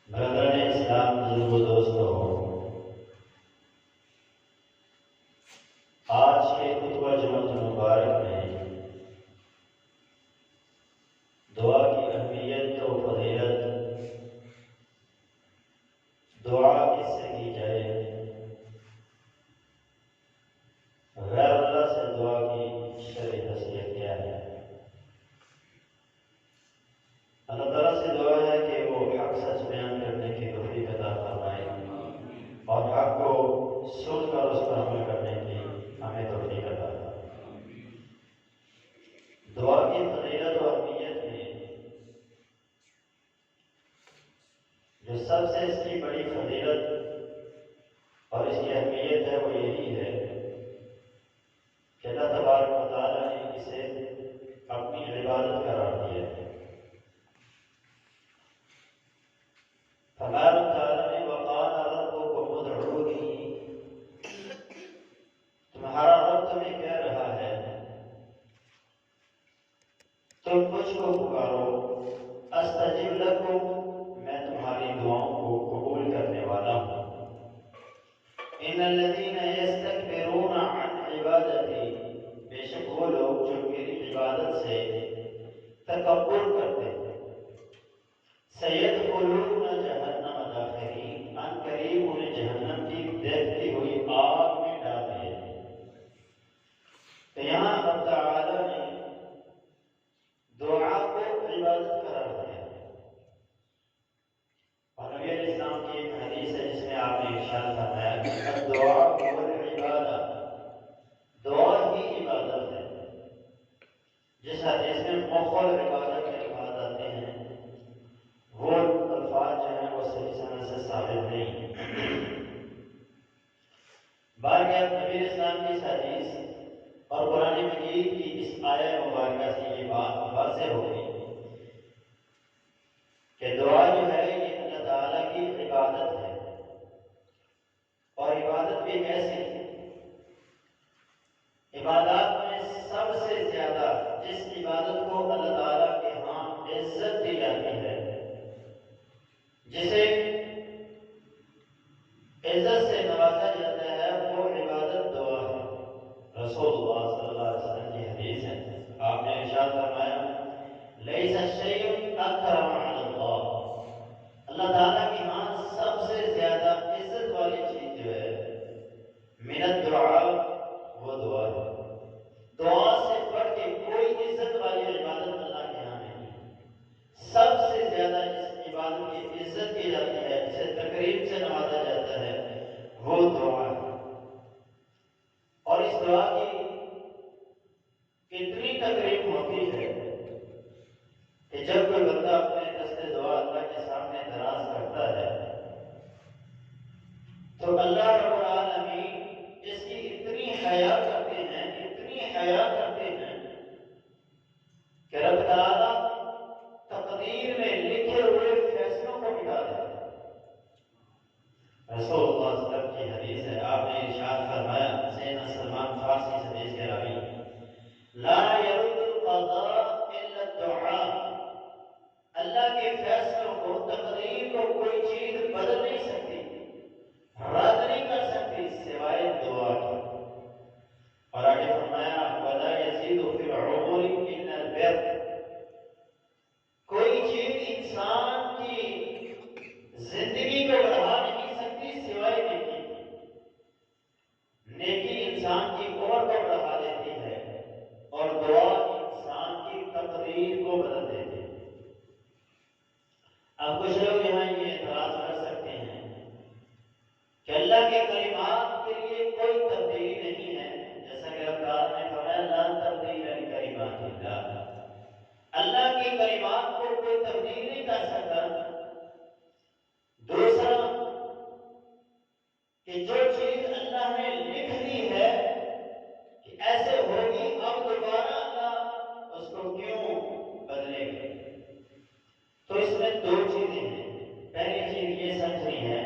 برادران اسلام، بزرگ و دوستوں، آج کے خطبہ جمعۃ المبارک میں دعا کی اہمیت و فضیلت، دعا کس سے کی جائے، غیر اللہ سے دعا کی شرعی حیثیت کیا ہے۔ اللہ تعالیٰ سے دعا ہے کہ وہ حق سچ بیان کرنے کی توفیق عطا فرمائے اور حق کو سن کر اس پر عمل کرنے کی ہمیں توفیق عطا فرمائے۔ دعا کی فضیلت و اہمیت میں جو سب سے اس کی بڑی فضیلت اور اس کی اہمیت ہے وہ یہی ہے کہ اللہ تبارک و تعالیٰ نے اسے اپنی عبادت قرار دیا ہے۔ فرمایا تعالیٰ نے وقال ربکم ادعونی، تمہارا رب تمہیں کہہ رہا ہے تم مجھ کو پکارو، استجب لکم، میں تمہاری دعاؤں کو قبول کرنے والا ہوں۔ ان الذین یستکبرون عن عبادتی، بے شک وہ لوگ جو میری عبادت سے تکبر کرتے ہیں، سیدخلون جہنم داخرین، ان قریب انہیں جہنم کی دیکھتی ہوئی آگ میں ڈال دیا جائے۔ تو یہاں رب تعالی نے دعا کو عبادت قرار دیا ہے، اور نبی علیہ السلام کی ایک حدیث ہے جس میں آپ نے ارشاد فرمایا کہ الدعاء هو العبادہ، دعا ہی عبادت ہے۔ جس حدیث میں مخل عبادت کے الفاظ آتے ہیں وہ الفاظ جو ہیں وہ صحیح سند سے ثابت نہیں۔ باقی نبی اسلام کی اس حدیث اور قرآن مجید کی اس آیہ مبارکہ سے یہ بات واضح ہو گئی کہ دعا جو ہے یہ اللہ تعالیٰ کی عبادت ہے، اور عبادت بھی ایسی عبادات میں سب سے زیادہ جس عبادت کو اللہ تعالیٰ کے ہاں عزت دی جاتی ہے، جسے عزت سے نوازا جاتا ہے، وہ عبادت دعا ہے۔ رسول اللہ صلی اللہ علیہ وسلم کی حدیث ہے، آپ نے ارشاد فرمایا لیس الشیء اکرم علی اللہ، اللہ تعالیٰ کے ہاں سب سے زیادہ عزت والی چیز جو ہے من الدعاء، وہ دعا ہے۔ دعا سے بڑھ کے کوئی عزت والی عبادت اللہ کے ہاں نہیں۔ سب سے زیادہ جس عبادت کی عزت کی جاتی ہے، جسے تقریب سے نوازا جاتا ہے، وہ دعا ہے۔ اور اس دعا کی اتنی تقریب ہوتی ہے کہ جب کوئی بندہ اپنے دست دعا اللہ کے سامنے دراز کرتا ہے تو اللہ رب العالمین اس کی اتنی حیا کرتے ہیں، اتنی حیا کرتے ہیں کہ رب تعالیٰ تقدیر میں لکھے ہوئے فیصلوں کو مٹا دیتے ہیں۔ رسول اللہ صلی اللہ علیہ وسلم کی حدیث ہے، آپ نے ارشاد فرمایا، سیدنا سلمان فارسی اس حدیث کے راوی، لا يرد القضاء الا الدعاء، اللہ کے فیصلوں کو، تقدیر کو کوئی چیز بدل نہیں سکتی، رد نہیں کر سکتی سوائے دعا کی۔ اور آگے فرمایا وَلَا يَزِيدُ فِي الْعُمُرِ إِلَّا الْبِرُّ، کوئی چیز انسان کی زندگی کو بڑھا نہیں سکتی سوائے نیکی۔ نیکی انسان کی عمر کو بڑھا دیتی ہے اور دعا انسان کی تقدیر کو بدل دیتی ہے۔ اب کچھ لوگ یہاں یہ اعتراض کر سکتے ہیں کہ اللہ کے کلمات کے لیے کوئی تبدیلی نہیں ہے، جیسا کہ رب تعالیٰ نے فرمایا لا تبدیل لکلمات اللہ، اللہ کی کلمات کو کوئی تبدیل نہیں کر سکتا۔ دوسرا کہ جو چیز اللہ نے لکھ دی ہے کہ ایسے ہوگی، اب دوبارہ اللہ اس کو کیوں بدلے گا؟ تو اس میں دو چیزیں ہیں۔ پہلی چیز یہ سمجھنی ہے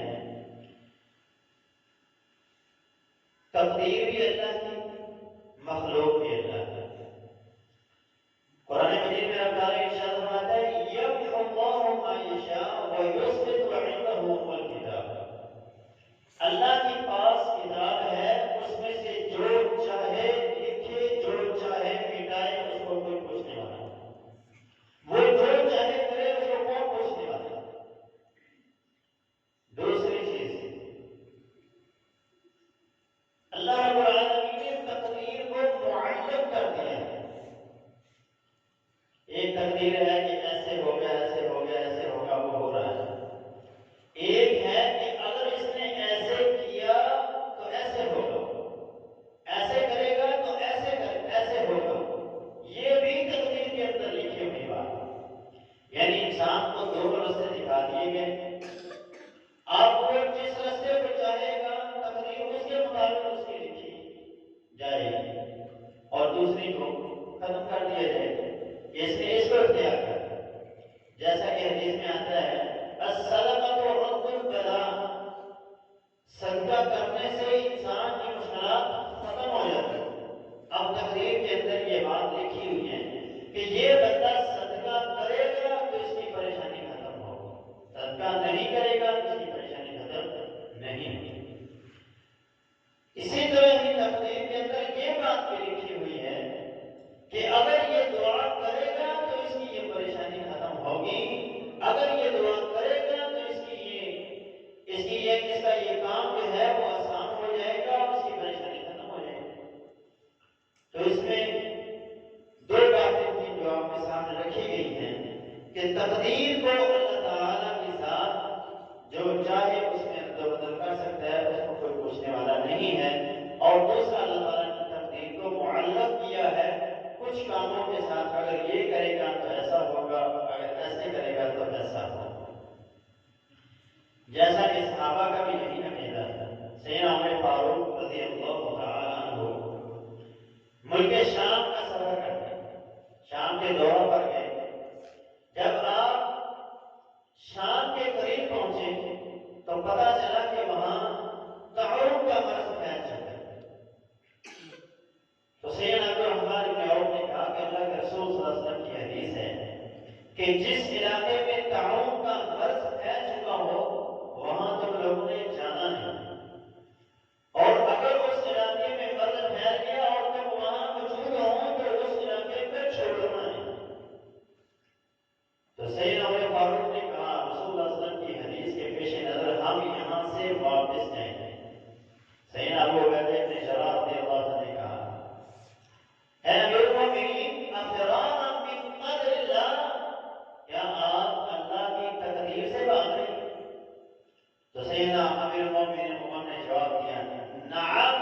تقدیر بھی اللہ کی، مخلوق بھی اللہ کی۔ قرآن مجید میں رب تعالیٰ ارشاد فرماتا ہے یمحو اللہ ما یشاء ویثبت نہیں کرے گا تو اس کی پریشانی ختم نہیں ہوگی۔ اسی طرح ہی تقدیر کے اندر یہ بات بھی لکھی ہوئی ہے کہ اگر یہ دعا کرے گا تو اس کی یہ پریشانی ختم ہوگی، اگر یہ دعا کرے گا تو اس کا یہ کام جو ہے وہ آسان ہو جائے گا اور اس کی پریشانی ختم ہو جائے گی۔ تو اس میں دو باتیں تھیں جو آپ کے سامنے رکھی گئی ہیں کہ تقدیر کو اللہ تعالیٰ کی ذات جو چاہے اس میں رد و بدل کر سکتا ہے، اس کو کوئی پوچھنے والا نہیں ہے، اور دوسرا اللہ تعالیٰ نے تقدیر کو معلق کیا ہے کچھ کاموں کے ساتھ، اگر یہ کرے گا تو ایسا ہوگا، اگر ایسے کرے گا تو ایسا ہوگا۔ جیسا کہ صحابہ کا بھی یہی عقیدہ ہے۔ سیدنا عمر فاروق رضی اللہ تعالیٰ عنہ ملک شام کا سفر کرتے ہیں، شام کے دورہ پر گئے۔ جب آپ شام کے قریب پہنچے تو پتہ چلا کہ وہاں تعارف کا مرض پھیل چکا ہے۔ تو سیدنا عبدالرحمن بن عوف نے کہا کہ اللہ کے رسول صلی اللہ علیہ وسلم کی حدیث ہے کہ جس علاقے میں تعارف کا مرض پھیل چکا ہو وہاں تم لوگوں نے جانا نہیں، اور اگر اس علاقے میں مرض پھیل گیا اور تم وہاں موجود ہو تو اس علاقے پہ چھوڑنا ہے۔ تو سیدنا عمر فاروق نے کہا رسول اللہ صلی اللہ علیہ وسلم کی حدیث کے پیش نظر ہم یہاں سے واپس جائیں گے۔ سیدنا ابو عبیدہ بن جراح رضی اللہ عنہ نے کہا اے امیر المومنین افرانا من قدر اللہ، کیا آپ اللہ کی تقدیر سے بھاگ رہے ہیں؟ تو سیدنا امیر المومنین عمر نے جواب دیا نعم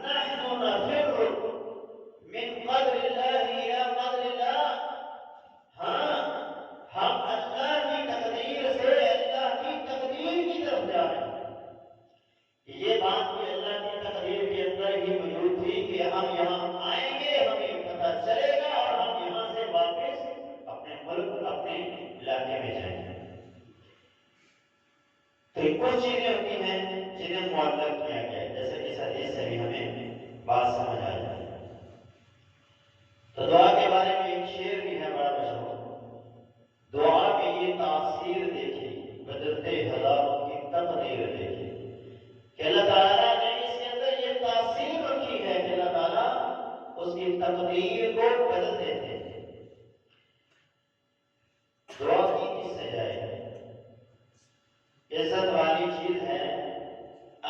نحن نفر من قدر اللہ الى قدر اللہ، ہاں ہم اللہ کی تقدیر سے اللہ کی تقدیر کی طرف جا رہے ہیں۔ یہ بات بھی اللہ کی تقدیر کے اندر ہی موجود تھی کہ ہم یہاں آئیں گے، ہمیں پتہ چلے گا اور ہم یہاں سے واپس اپنے ملک اپنے علاقے میں جائیں گے۔ تو کچھ چیزیں ہوتی ہیں جنہیں معلق کیا گیا ہے، جیسے کہ اس حدیث سے بھی ہمیں بات سمجھ آ جائے۔ تو دعا کے بارے میں ایک شعر بھی ہے بڑا مشہور، دعا میں یہ تاثیر دیکھی بدلتے ہزاروں کی تقدیر دیکھی، کہ اللہ تعالیٰ نے اس کے اندر یہ تاثیر رکھی ہے کہ اللہ تعالیٰ اس کی تقدیر کو بدل دیتے ہیں۔ دعا کی کس سے جائے گی؟ عزت والی چیز ہے،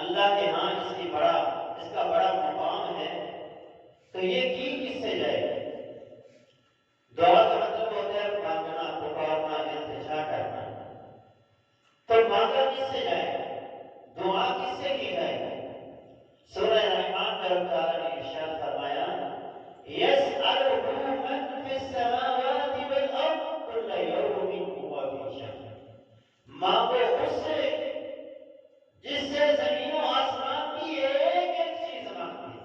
اللہ کے ہاں اس کا بڑا مقام ہے، تو یہ کی کس سے جائے گی؟ دعا کا مطلب ہوتا ہے مانگنا، پکارنا، التجا کرنا، تو مانگا کس سے جائے گا؟ دعا کس سے کی جائے گی؟ سورہ رحمان میں رب تعالیٰ نے ارشاد فرمایا یسألہ من فی السماوات والارض کل یوم هو فی شأن، مانگو اس سے جس سے زمین و آسمان کی ایک ایک چیز مانگتی ہے،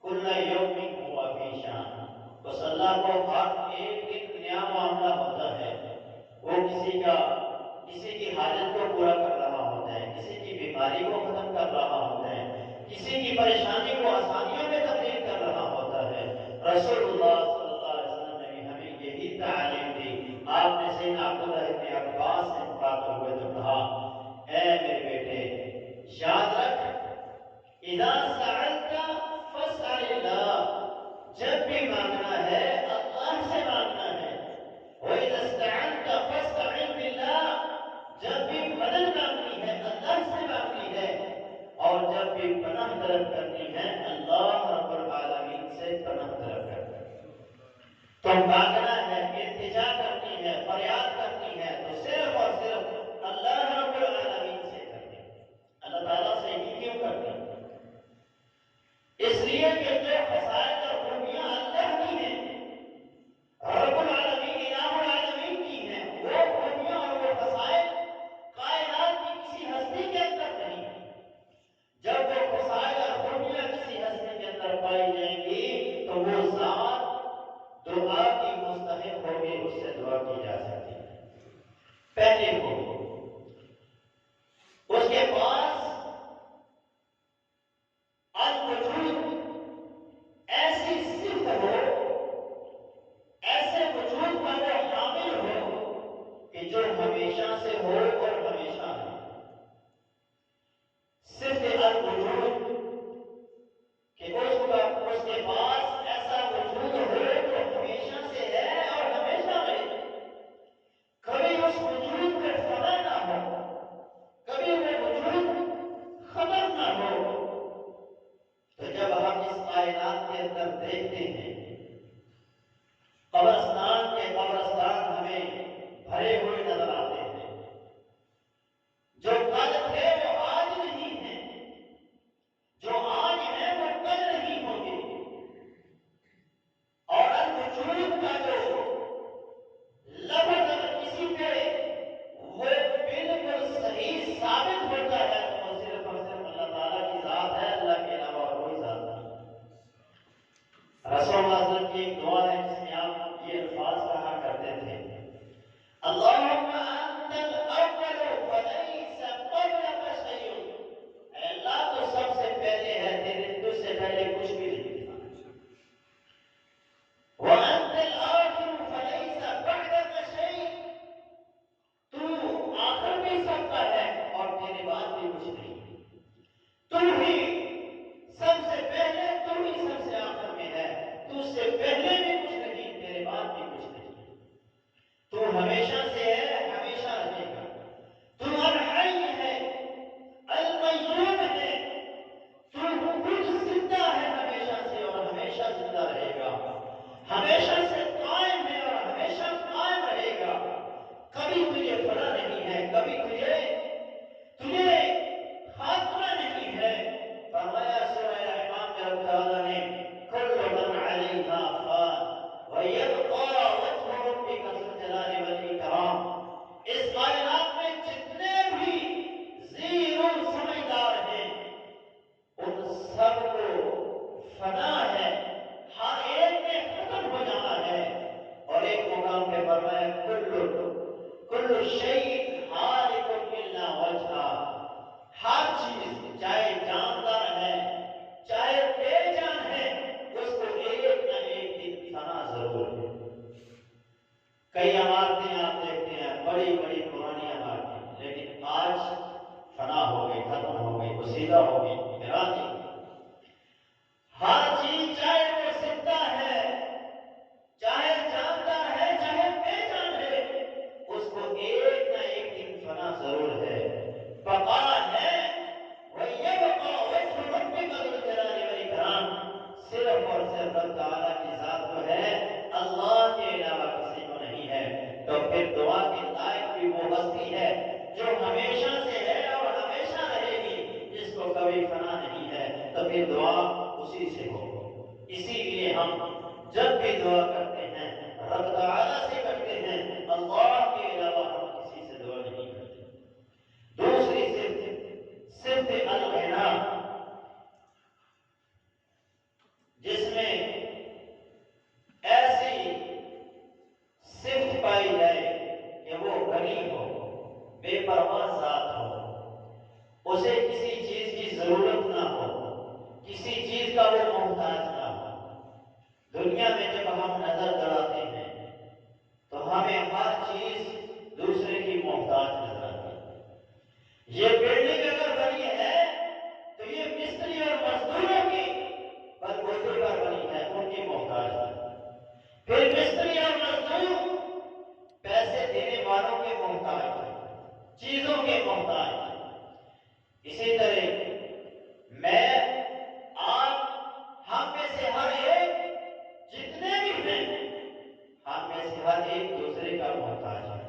کل یوم هو فی شأن، بس اللہ کو ہر ایک نیا معاملہ ہوتا ہے، وہ کسی کی حاجت کو پورا کر رہا ہوتا ہے، کسی کی بیماری کو ختم کر رہا ہوتا ہے، کسی کی پریشانی کو آسانیوں میں تبدیل کر رہا ہوتا ہے۔ رسول اللہ صلی اللہ علیہ وسلم نے بھی ہمیں یہی تعلیم دی۔ آپ نے سیدنا عبداللہ بن عباس سے مخاطب ہوئے تو کہا اے میرے بیٹے یاد رکھ اذا سألت فاسأل اللہ، جب بھی مانگنا ہے اللہ سے مانگنا ہے، وَإِذَا اسْتَعَنْتَ فَاسْتَعِنْ بِاللَّهِ، جب بھی مدد مانگنی ہے اللہ سے مانگنی ہے، اور جب بھی پناہ طلب کرنی ہے اللہ رب العالمین سے پناہ طلب کرنی ہے۔ تو مانگنا ہے، التجا کرنی ہے، فریاد کرنی ہے تو صرف اور صرف اللہ رب العالمین سے کرنی ہے۔ اللہ تعالیٰ سے ہی کیوں کرنی ہے؟ اس لیے کہ جو خصائص اور خوبیاں اللہ کی ہیں، رب العالمین الہ العالمین کی ہیں، وہ خوبیاں اور وہ خصائص کائنات کی کسی ہستی کے اندر نہیں ہیں۔ جب وہ خصائص اور خوبیاں کسی ہستی کے اندر پائی جائیں گی تو وہ ذات دعا کی مستحق ہوگی، اس سے دعا کائنات کے اندر دیکھتے ہیں، قبرستان کے قبرستان ہمیں بھرے ہوئے نظر آتے ہیں. جو کل تھے وہ آج نہیں ہیں، جو آج ہیں وہ کل نہیں ہوں گے. اور الوجود کا جو لفظ اگر کسی پہ وہ بالکل صحیح ثابت ہوتا ہے تو وہ صرف اور صرف اللہ تعالیٰ کی ذات ہے، اللہ کے علاوہ اور کوئی ذات نہیں. رسول اللہ صلی اللہ علیہ وسلم کی ایک دعا ہے جس میں آپ یہ الفاظ کہا کرتے تھے، اللہم انت الاول فلیس قبلک شیء. اے اللہ تو سب سے پہلے ہے، تیرے تجھ سے پہلے کچھ بھی نہیں تھا. وانت الآخر فلیس بعدک شیء. تو آخر بھی سب کا ہے اور تیرے بعد بھی کچھ نہیں. تو ہی سب سے پہلے، تو ہی سب سے آخر میں ہے. تو سے پہلے بھی کچھ نہیں، تیرے بعد بھی کچھ نہیں. تو ہمیشہ سے ہے، ہمیشہ رہے گا. تو الحی ہے، القیوم ہے. تو خود زندہ ہے ہمیشہ سے اور ہمیشہ زندہ رہے گا. ہمیشہ سے قائم ہے اور ہمیشہ قائم رہے گا. کبھی تجھے فنا نہیں ہے، کبھی تجھے خاتمہ نہیں ہے. فرمایا سورہ رحمان میں رب تعالیٰ نے کل من علیہا فان ویبقى وجہ ربک ذو الجلال والاکرام. اس کائنات میں جتنے بھی زیر سمجھدار ہیں ان سب کو فنا ہے، ہر ایک میں ختم ہو جانا ہے. اور ایک مقام پہ فرمایا کل شیء ہالک الا وجہہ. ہر چیز چاہے جاندار ہے چاہے بے جان ہے اس کو ایک نہ ایک دن فنا ضرور ہے. کئی عمارتیں آپ دیکھتے ہیں بڑی بڑی پرانی عمارتیں، لیکن آج فنا ہو گئی، ختم ہو گئی، پوشیدہ ہو گئی، ویران ہو گئی. ہر چیز چاہے وہ زندہ ہے، چاہے جاندار ہے، چاہے بے جان ہے، اس کو ایک نہ ایک دن فنا ضرور ہے. بقا ہے وَيَبْقَى وَجْهُ رَبِّكَ ذُو الْجَلَالِ وَالْإِكْرَامِ. صرف اور صرف رب تعالیٰ کی ذات کو ہے، اللہ کے علاوہ کسی کو نہیں ہے. تو پھر دعا کے لائق بھی وہ ہستی ہے جو ہمیشہ سے ہے اور ہمیشہ رہے گی، جس کو کبھی فنا نہیں ہے. تو پھر دعا اسی سے ہو. اسی لیے ہم جب بھی دعا کرتے ہیں رب تعالیٰ سے کرتے ہیں، اللہ کے علاوہ ہم کسی سے دعا نہیں کرتے. دوسری صفت الغنا، جس میں ایسی صفت پائی جائے کہ وہ غنی ہو، بے پرواہ ذات ہو، اسے کسی چیز کی ضرورت نہ ہو، کسی چیز کا وہ محتاج نہ ہو. دنیا میں جب ہم نظر دوڑاتے ہیں تو ہمیں ہر چیز دوسرے کی محتاج نظر آتی ہے. یہ بلڈنگ اگر بنی ہے تو یہ مستری اور مزدوروں کی بلبوتے پر بنی ہے، ان کی محتاج ہے. پھر مستری اور مزدور پیسے دینے والوں کے محتاج ہیں، چیزوں کے محتاج ہیں. اسی طرح میں، آپ، ہم میں سے ہر ایک جتنے بھی ہیں، ہم میں سے ہر ایک دوسرے کا محتاج ہے.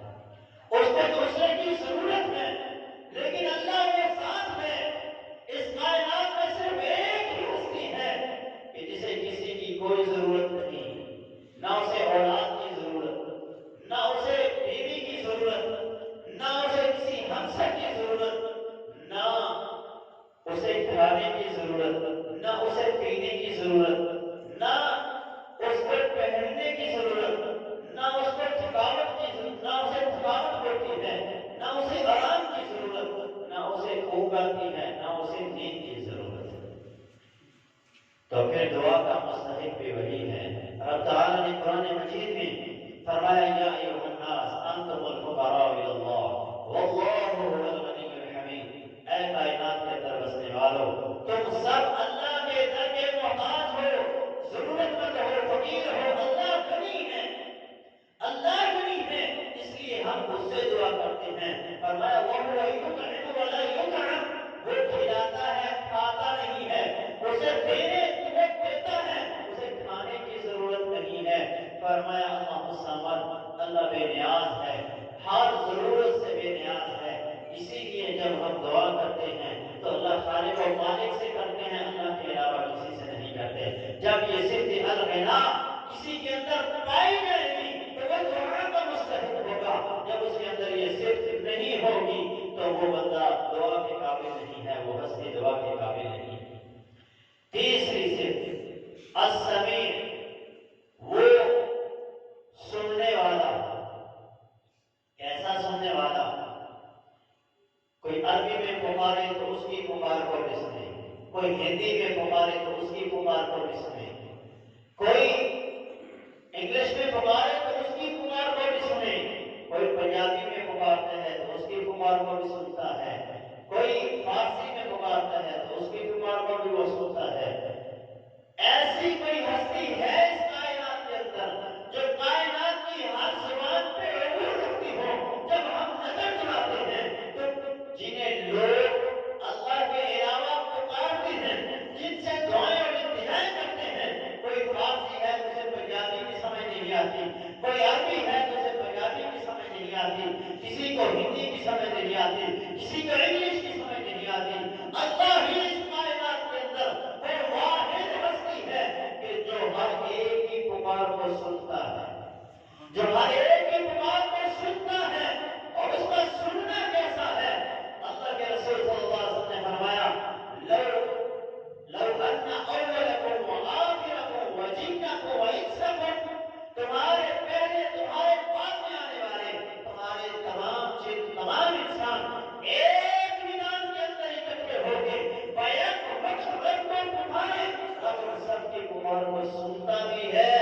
اس کو دوسرے کی ضرورت ہے. لیکن اللہ کے ساتھ ہے، اس کائنات میں صرف ایک ہی ہستی ہے کہ جسے کسی کی کوئی ضرورت نہیں، نہ اسے اولاد کی ضرورت، نہ اسے بیوی کی ضرورت، نہ اسے کسی ہمسر کی ضرورت، نہ اسے کھانے کی ضرورت، نہ اسے پینے کی ضرورت، نہ اس کو پہننے کی ضرورت، نہ اس کو تھکاوٹ کی ضرورت، نہ اسے تھکاوٹ ہوتی ہے، نہ اسے آرام کی ضرورت، نہ اسے بھوک آتی ہے، نہ اسے نیند کی ضرورت ہے. تو پھر دعا کا مستحق بھی وہی ہے. رب تعالیٰ نے قرآن مجید میں فرمایا یا ایھا الناس انتم الفقراء الی اللہ واللہ هو الغنی الحمید. اے کائنات کے اندر بسنے والو، تم سب اللہ کے در کے محتاج ہو، ضرورت مند ہو، فقیر ہو. اللہ غنی ہے، اللہ غنی ہے، اس لیے ہم اس سے دعا کرتے ہیں. فرمایا وَهُوَ يُطْعِمُ وَلَا يُطْعَمُ. وہ کھلاتا ہے، کھاتا نہیں ہے. اسے دینے تمہیں دیتا جب ہم دعا کرتے ہیں تو اللہ خالق و مالک سے کرتے ہیں، اللہ کے علاوہ کسی سے نہیں کرتے۔ جب یہ صفت الغنا کسی کے اندر پائی جائے گی تو وہ دعا کا مستحق ہوگا، جب اس کے اندر یہ صفت نہیں ہوگی تو وہ بندہ دعا کے قابل نہیں ہے، وہ ہستی دعا کے قابل نہیں۔ تیسری صفت السمیع، وہ سننے والا۔ کیسا سننے والا؟ کوئی عربی میں پکارے تو اس کی پکار کو بھی سنے، کوئی ہندی میں پکارے تو اس کی پکار کو بھی سنے، کوئی انگلش میں پکارے تو اس کی پکار کو بھی سنے، کوئی پنجابی میں پکارتا ہے تو اس کی پکار کو بھی سنتا ہے، کوئی فارسی میں پکارتا ہے تو اس کی پکار کو بھی وہ سنتا ہے۔ ایسی کوئی ہستی ہے اس کائنات کے اندر جو کائنات کی ہر زبان پہ عبور رکھتی ہو؟ جب ہم نظر چلاتے ہیں تو جنہیں لوگ اللہ کے علاوہ پکارتے ہیں، جن سے دعائیں اور التجائیں کرتے ہیں، کوئی فارسی ہے تو اسے پنجابی کی سمجھ نہیں آتی، کوئی عربی ہے تو اسے پنجابی کی سمجھ نہیں آتی، کسی کو ہندی کی سمجھ نہیں آتی، کسی کو انگلش کی سمجھ نہیں آتی۔ اللہ ہی اس کائنات کے اندر وہ واحد ہستی ہے کہ جو ہر ایک کی پکار کو سنتا ہے، جو ہر ایک کی پکار کو سنتا ہے۔ اور اس کا سننا کیسا ہے؟ اللہ کے رسول صلی اللہ علیہ وسلم نے فرمایا لو ان اولکم وآخرکم وجنکم وانسکم، تمہارے پہلے تمہارے بعد میں آنے والے تمہارے تمام جن تمام انسان ایک میدان کے اندر اکٹھے ہو گے، بیک وقت رب کو تمہارے رب سب کی پکار کو سنتا بھی ہے،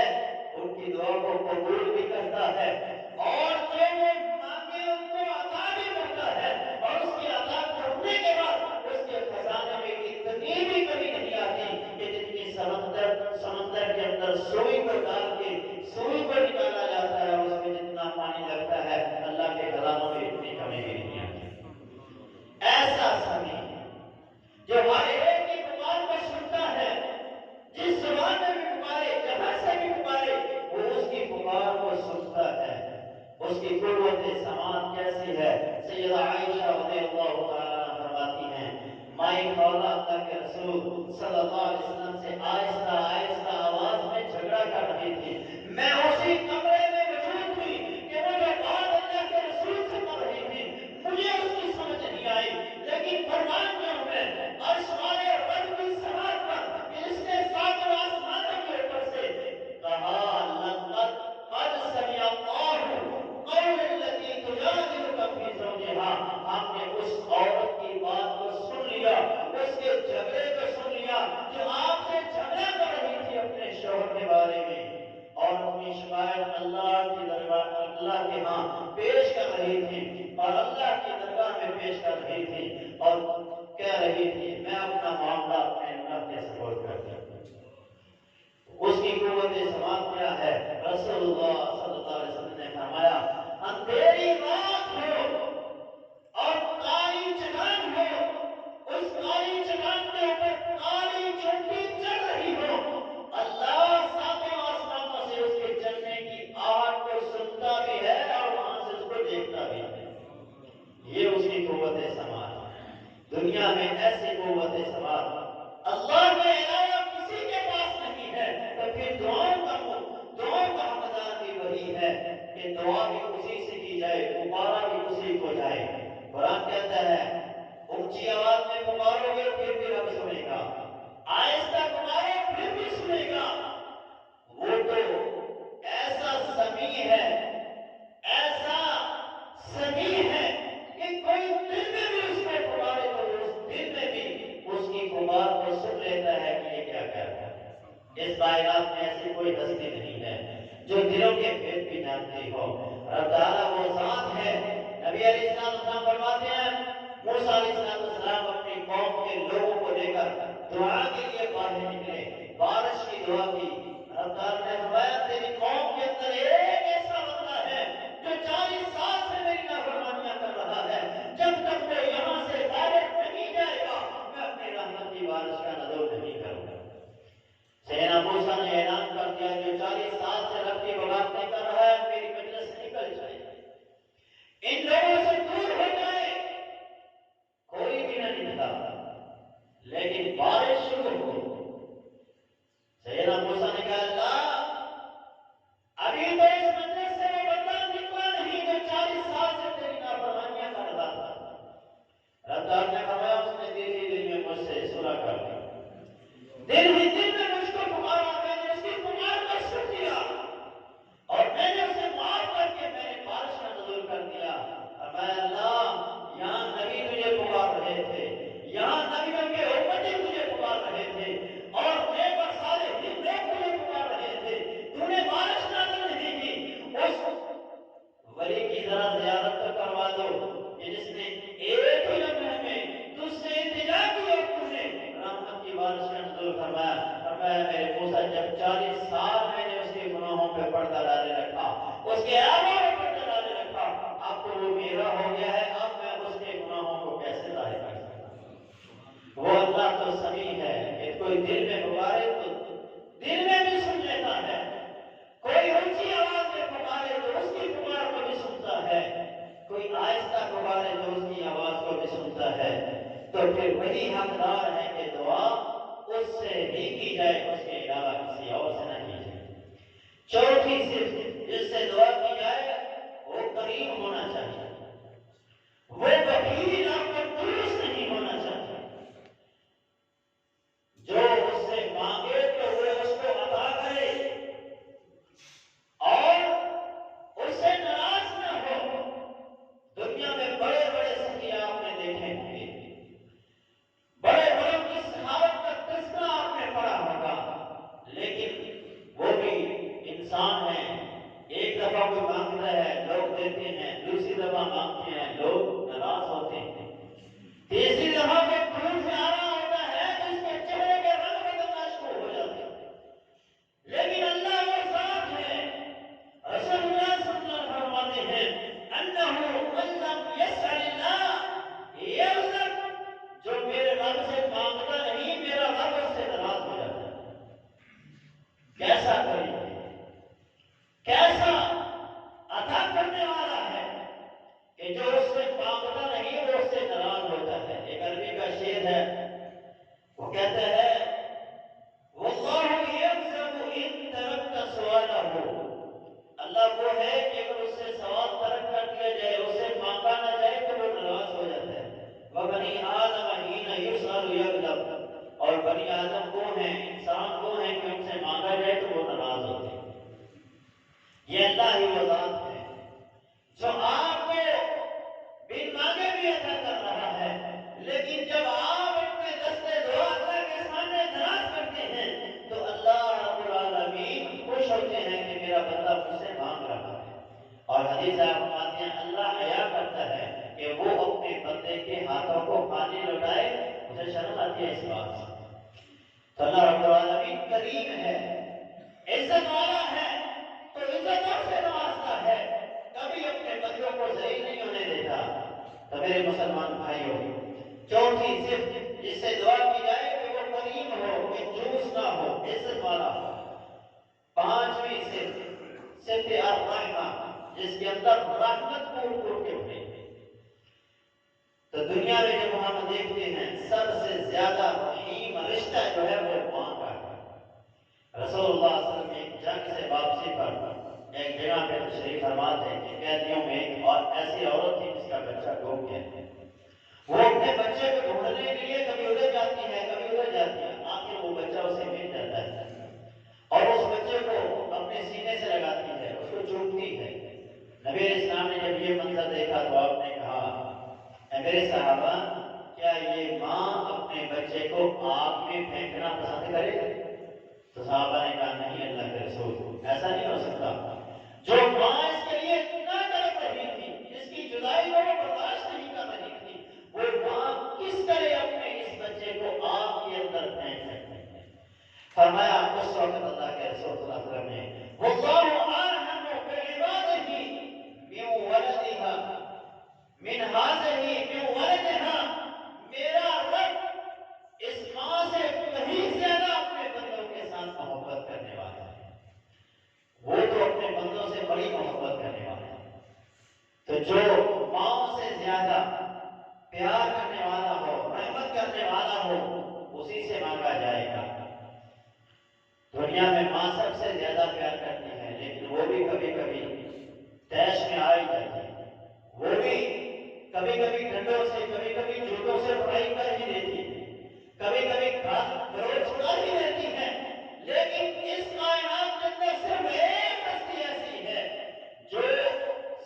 ان کی دعا کو قبول بھی کرتا ہے، اور جو وہ مانگے ان کو عطا بھی کرتا ہے، اور اس کی عطا کرنے کے بعد اس کے خزانے میں اتنی بھی کمی نہیں آتی کہ جتنی سمندر کے اندر سوئی کو ڈال کے سوئی کو نکالا جاتا ہے، اس میں جتنا پانی لگتا ہے اللہ کے خزانوں میں اتنی کمی بھی نہیں آتی۔ ایسا سمیع جو ہر ایک کی پکار کو سنتا ہے، جس زبان میں بھی پکارے، جہاں سے بھی پکارے، وہ اس کی پکار کو سنتا ہے۔ اس کی قوت سماعت کیسی ہے؟ سیدہ عائشہ رضی اللہ تعالیٰ عنہ فرماتی ہیں، مائی خالہ اللہ کے رسول صلی اللہ علیہ وسلم سے آہستہ آہستہ آواز میں جھگڑا کر رہی تھی، میں اسی کمرے میں موجود تھی کہ وہ جو بات اللہ کے رسول سے کر رہی تھی مجھے اس کی سمجھ نہیں آئی، لیکن فرمان میں ہمیں عرش والے رب کی سماعت پر کہ اس نے ساتوں آسمانوں کے اوپر سے کہا، لقد قد سمع اللہ قول التي تجادلك في زوجها، ہم نے اس عورت کی بات کو سن لیا، اس کے جھگڑے کو سن لیا جو آپ سے جھگڑا کر رہی تھی اپنے شوہر کے بارے میں، اور اپنی شکایت اللہ کی درگاہ اللہ کے ہاں پیش کر رہی تھی، اور اللہ کی درگاہ میں پیش کر رہی تھی، اور کہہ رہی تھی میں اپنا معاملہ اپنے اللہ کے سپرد کرتی ہوں۔ اس کی قوت سماعت کیا ہے؟ رسول اللہ صلی اللہ علیہ وسلم نے فرمایا، اندھیری رات ہو اور کالی چٹان ہو، اس کالی چٹان کے اوپر کالی چونٹی چڑھ رہی ہو، اللہ ساتوں آسمانوں سے اس کے چلنے کی آہٹ کو سنتا بھی ہے اور وہاں سے اس کو دیکھتا بھی ہے۔ یہ اس کی قوت سماعت۔ دنیا میں ایسی قوت سماعت اللہ کے علاوہ کسی کے پاس نہیں ہے، تو پھر دعاؤں کا حقدار بھی وہی ہے کہ دعا بھی اسی سے کی جائے، پکارا بھی اسی کو جائے۔ قرآن کہتا ہے اونچی آواز میں پکارو گے پھر بھی رب سنے گا، آہستہ پکارو پھر بھی سنے گا۔ وہ تو ایسا سمیع ہے، ایسا سمیع ہے کہ کوئی دل میں بھی اس کو پکارے تو اس دل میں بھی اس کی پکار کو سن لیتا ہے کہ یہ کیا کہتا ہے۔ اس کائنات میں ایسی کوئی ہستی نہیں ہے جو دلوں کے بھید بھی جانتی ہو۔ رب تعالیٰ وہ ذات ہے، نبی علیہ السلام فرماتے ہیں موسیٰ علیہ السلام اپنی قوم کے لوگوں کو لے کر دعا کے لیے باہر نکلے، بارش کی دعا کی، رب تعالیٰ نے فرمایا تیری قوم کے اندر ایک ایسا بندہ ہے جو 40 سال سے میری نافرمانیاں کر رہا ہے، جب تک وہ یہاں سے واپس نہیں جائے گا میں اپنی رحمت کی بارش کا نزول نہیں کروں گا۔ سیدنا موسیٰ نے اعلان کر دیا جو 40 سال سے رب کی بغاوت کر رہا ہے میری مجلس سے نکل جائے، ان لوگوں سے دور ہو جائے۔ نہیں ملا، لیکن بارش شروع ہو گئی۔ سیدنا موسیٰ نے کہا اللہ ابھی تو اس مجلس سے وہ بندہ نکلا نہیں جو 40 سال سے تیری نافرمانیاں کر رہا تھا۔ رب تعالیٰ نے فرمایا اس نے دل ہی دل میں مجھ سے صلح کر لی، دل ہی دل میں مجھ کو پکارا، میں نے اس کی پکار کو سن لیا اور میں نے اسے معاف کر کے میں نے بارش کا نزول کر دیا۔ فرمایا اللہ یہاں نبی تجھے پکار رہے تھے، یہاں نبیوں کے امتی تجھے پکار رہے تھے اور نیک اور صالح لوگ تجھے پکار رہے تھے، تو نے بارش نازل نہیں کی۔ اس ولی کی ذرا زیارت تو کروا دو کہ جس نے ایک ہی لمحے میں تجھ سے التجا کی اور تو نے رحمت کی بارش کا نزول فرمایا۔ فرمایا میرے موسیٰ جب 40 سال میں نے اس کے گناہوں پہ پردہ ڈالے رکھا، اس کے آبوں پہ پردہ ڈالے رکھا، اب تو وہ میرا ہو گیا ہے، اب میں اس کے گناہوں کو کیسے ظاہر کر سکتا ہوں؟ وہ اللہ تو سمیع ہے کہ کوئی دل میں پکارے تو دل میں بھی سن لیتا ہے، کوئی اونچی آواز میں پکارے تو اس کی پکار کو بھی سنتا ہے، کوئی آہستہ پکارے تو اس کی آواز کو بھی سنتا ہے۔ تو پھر وہی حقدار ہے کہ دعا اس سے ہی کی جائے، اس کے علاوہ کسی اور سے نہ کی جائے۔ چوتھی صرف جس سے دعا کی جائے وہ کریم ہونا چاہیے، وہ بخیل اور کنجوس نہیں ہونا چاہیے۔ جو اس سے مانگے تو وہ اس کو عطا کرے اور اس سے ناراض نہ ہو۔ دنیا میں بڑے بڑے سخی آپ نے دیکھے ہوں گے، بڑے بڑوں کی سخاوت کا تذکرہ آپ نے پڑھا ہوگا، لیکن وہ بھی انسان ہیں۔ ایک دفعہ کوئی مانگتا ہے لوگ دیتے ہیں، دوسری دفعہ مانگتے ہیں لوگ ناراض ہوتے ہیں، تیسری دفعہ کوئی دور سے آ رہا ہوتا ہے تو اس کے چہرے کے رنگ بدلنا شروع ہو جاتے ہیں۔ لیکن اللہ وہ ذات ہے، رسول اللہ صلی اللہ علیہ وسلم فرماتے ہیں انہو من لم یسأل اللہ یغضب، جو میرے رب سے مانگتا نہیں میرا رب اس سے ناراض ہو جاتا ہے۔ کیسا کریم ہے، کیسا عطا کرنے والا ہے کہ جو اس سے مانگتا نہیں وہ اس سے ناراض ہوتا ہے۔ ایک عربی کا شعر ہے، وہ کہتا ہے واللہ یغضب ان ترکت سوالہ، اللہ وہ ہے کہ اگر اس سے سوال ترک کر دیا جائے، اس سے مانگا نہ جائے تو وہ ناراض ہو جاتا ہے۔ وَبَنِي آدَمَ حِينَ يُسْأَلُ يَغْضَبُ، اور بنی آدم وہ ہیں، انسان وہ ہیں کہ ان سے مانگا جائے تو وہ ناراض ہوتے ہیں۔ یہ اللہ ہی وہ ذات ہے جو آپ کو بن مانگے بھی عطا کر رہا ہے، لیکن جب آپ اپنے دستے دعا اللہ کے سامنے دراز کرتے ہیں تو اللہ رب العالمین خوش ہوتے ہیں کہ میرا بندہ مجھ سے مانگ رہا ہے۔ اور حدیث آپ فرماتے ہیں اللہ حیا کرتا ہے کہ وہ اپنے بندے کے ہاتھوں کو پانی لوٹائے، مجھے شرم آتی ہے اس بات سے۔ تو اللہ رب العالمین کریم ہے، عزت والا ہے، تو عزتوں سے نوازتا ہے، کبھی اپنے بندوں کو ذلیل نہیں ہونے دیتا۔ تو میرے مسلمان بھائیوں، چوتھی صرف جس سے دعا کی جائے کہ وہ کریم ہو، کنجوس نہ ہو، عزت والا ہو۔ پانچویں صرف الرحمہ، جس کے اندر رحمت کوٹ کوٹ کے بھری۔ تو دنیا میں جب ہم دیکھتے ہیں سب سے زیادہ رحیم رشتہ جو ہے وہ ماں کا ہے۔ رسول اللہ صلی اللہ علیہ وسلم ایک جنگ سے واپسی پر ایک جگہ پہ تشریف فرما تھے کہ قیدیوں میں ایک اور ایسی عورت تھی جس کا بچہ ڈوب گیا۔ وہ اپنے بچے کو ڈھونڈنے کے لیے کبھی ادھر جاتی ہے کبھی ادھر جاتی ہے، آخر وہ بچہ اسے مل جاتا ہے اور اس بچے کو اپنے سینے سے لگاتی ہے، اس کو چومتی ہے۔ نبی اسلام نے جب یہ منظر دیکھا تو آپ نے کہا اے میرے صحابہ، کیا یہ ماں اپنے بچے کو آگ میں پھینکنا پسند کرے؟ تو صحابہ نے کہا نہیں اللہ کے رسول، ایسا نہیں ہو سکتا۔ جو ماں اس کے لیے اتنا تڑپ رہی تھی، جس کی جدائی کو وہ برداشت نہیں کر رہی تھی، وہ ماں کس طرح اپنے اس بچے کو آگ کے اندر پھینک سکتی ہے؟ فرمایا اس وقت اللہ کے رسول صلی اللہ علیہ وسلم نے واللہ ارحم بعبادہ من ولدها من هذه من ولدها، میرا رب اس ماں سے کہیں زیادہ اپنے بندوں کے ساتھ محبت کرنے والا ہے، وہ تو اپنے بندوں سے بڑی محبت کرنے والا ہے۔ تو جو ماں سے زیادہ پیار کرنے والا ہو، رحمت ہو اسی سے مانگا جائے گا۔ دنیا میں ماں سب سے زیادہ پیار کرتی ہے، لیکن وہ بھی کبھی کبھی تیش میں آئی جاتی ہے، وہ بھی کبھی کبھی ڈنڈوں سے کبھی کبھی جوتوں سے پڑھائی کر ہی دیتی ہے، کبھی کبھی گروج کر ہی دیتی ہے، لیکن اس کائنات کے اندر صرف ایک ہستی ایسی ہے جو